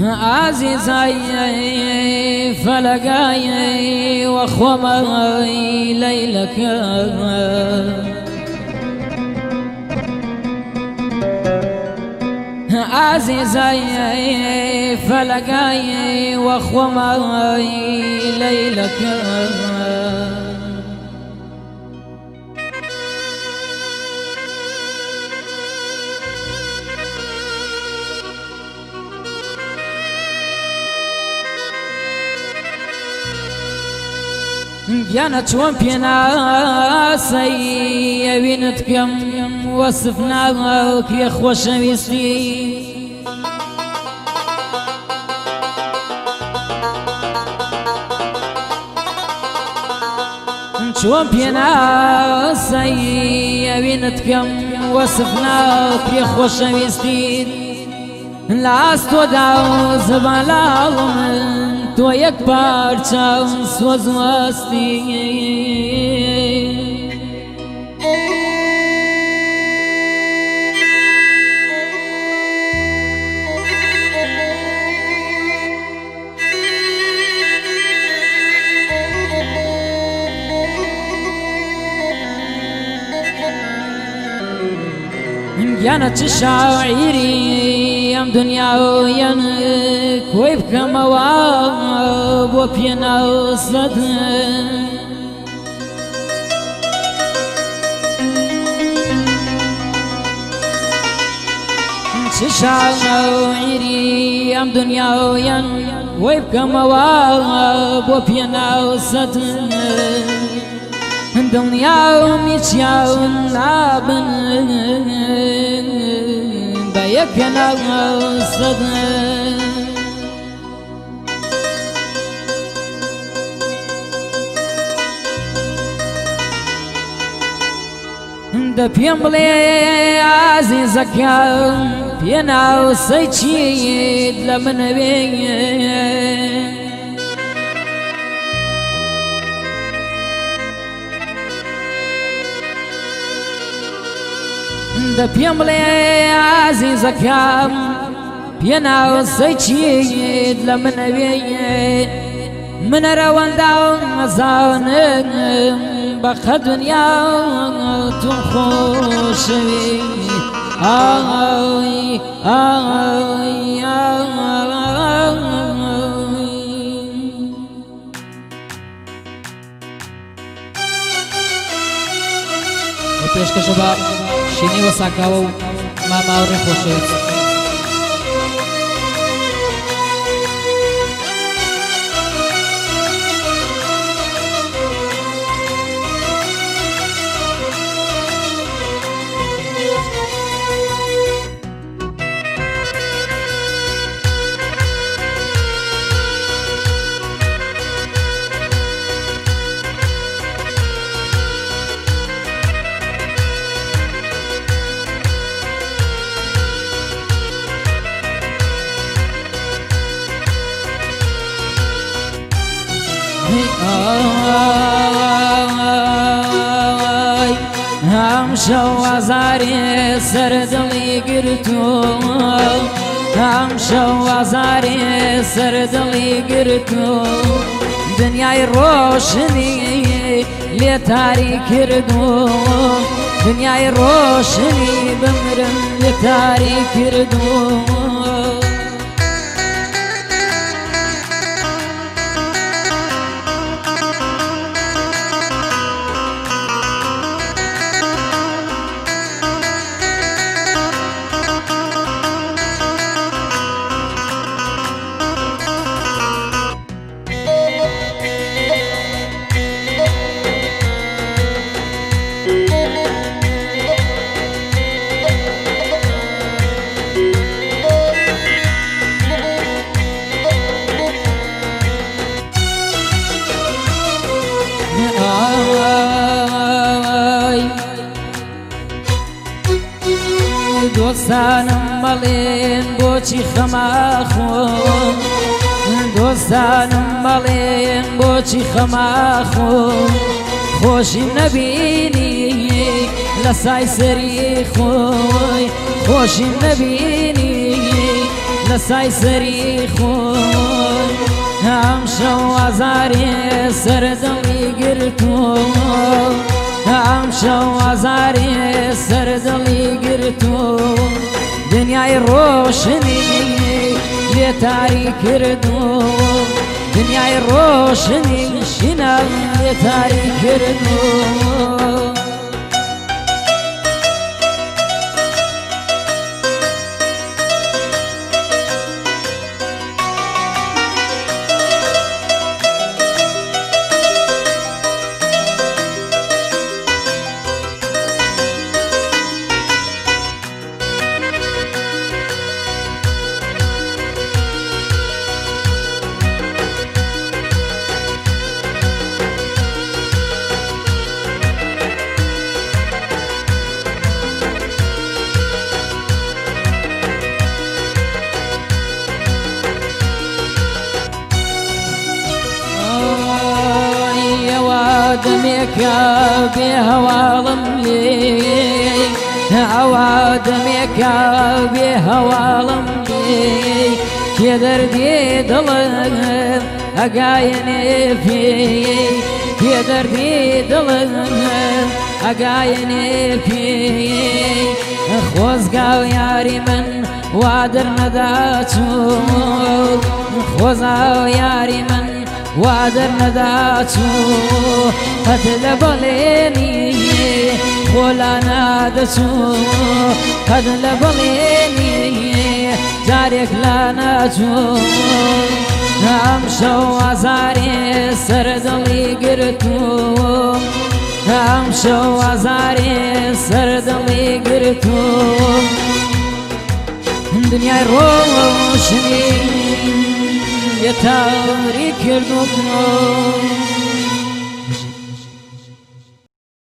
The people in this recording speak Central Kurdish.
عزيزي فلقاي وخومي ليلك عزيزي فلقاي وخومي ليلك يانا توان بينا سيبينتكم وصفناك يا خوش ويستي توان بينا سيبينتكم وصفناك يا خوش ويستي لاستو داو زبالالم تو یک پارچه سوز واستی يانا تشاعري ام دنيا وينك ويبكى مواب وبينا وصد تشاعري ام دنيا وينك ويبكى مواب وبينا وصد دنيا وميشيا ونابن بيكنا وصدن دا بيملي عزيزك يا بينا وسيتشيد لمن بيه دا بيملي عزيزك يا بينا وسيتشيد لمن بيه من روان داون زاون بقى دنيا تخوشي آي آي وبيشكش بقى شيني وساكاو ماما ورخوشيت هم شو عزاري سردلي قرتو هم شو عزاري سردلي قرتو دنياي روشني لي تاريك ردو دنياي روشني بمرم لي تاريك ردو دوستانم مالين بوچی خماخو دوستانم مالين بوچی خماخو خوشی نبینی لسای سری خوی خوشی نبینی لسای سەری خۆی ئەم شەو ئازارێ سەردەڵی گرتووە ئەم شەو ئازارێ سەردەڵی گرتووە دنیای ڕۆشنی لێ تاری کردووە دنیای ڕۆشنی شینە لێ تاری کردووە دمێکە بێ هەواڵم لێ ئەوا دمێکە بێ هەواڵم لێ کێ دەردێ دڵم ئەگایەنێ پێی کێ دەردێ دڵم ئەگایەنێ پێی خۆزگاو یاری من وا دەرنەداچوو خۆزاو یاری من وا دەرنەداچوو قەت لە بەڵێنی خۆلا نادەچوو قەت لە بەڵێنی جارێک لا ناچوو ئەم شەو ئازارێ سەردەڵی گرتووە ئەم شەو ئازارێ سەردەڵی گرتووە دنیای ڕۆشنی یه تاری کردم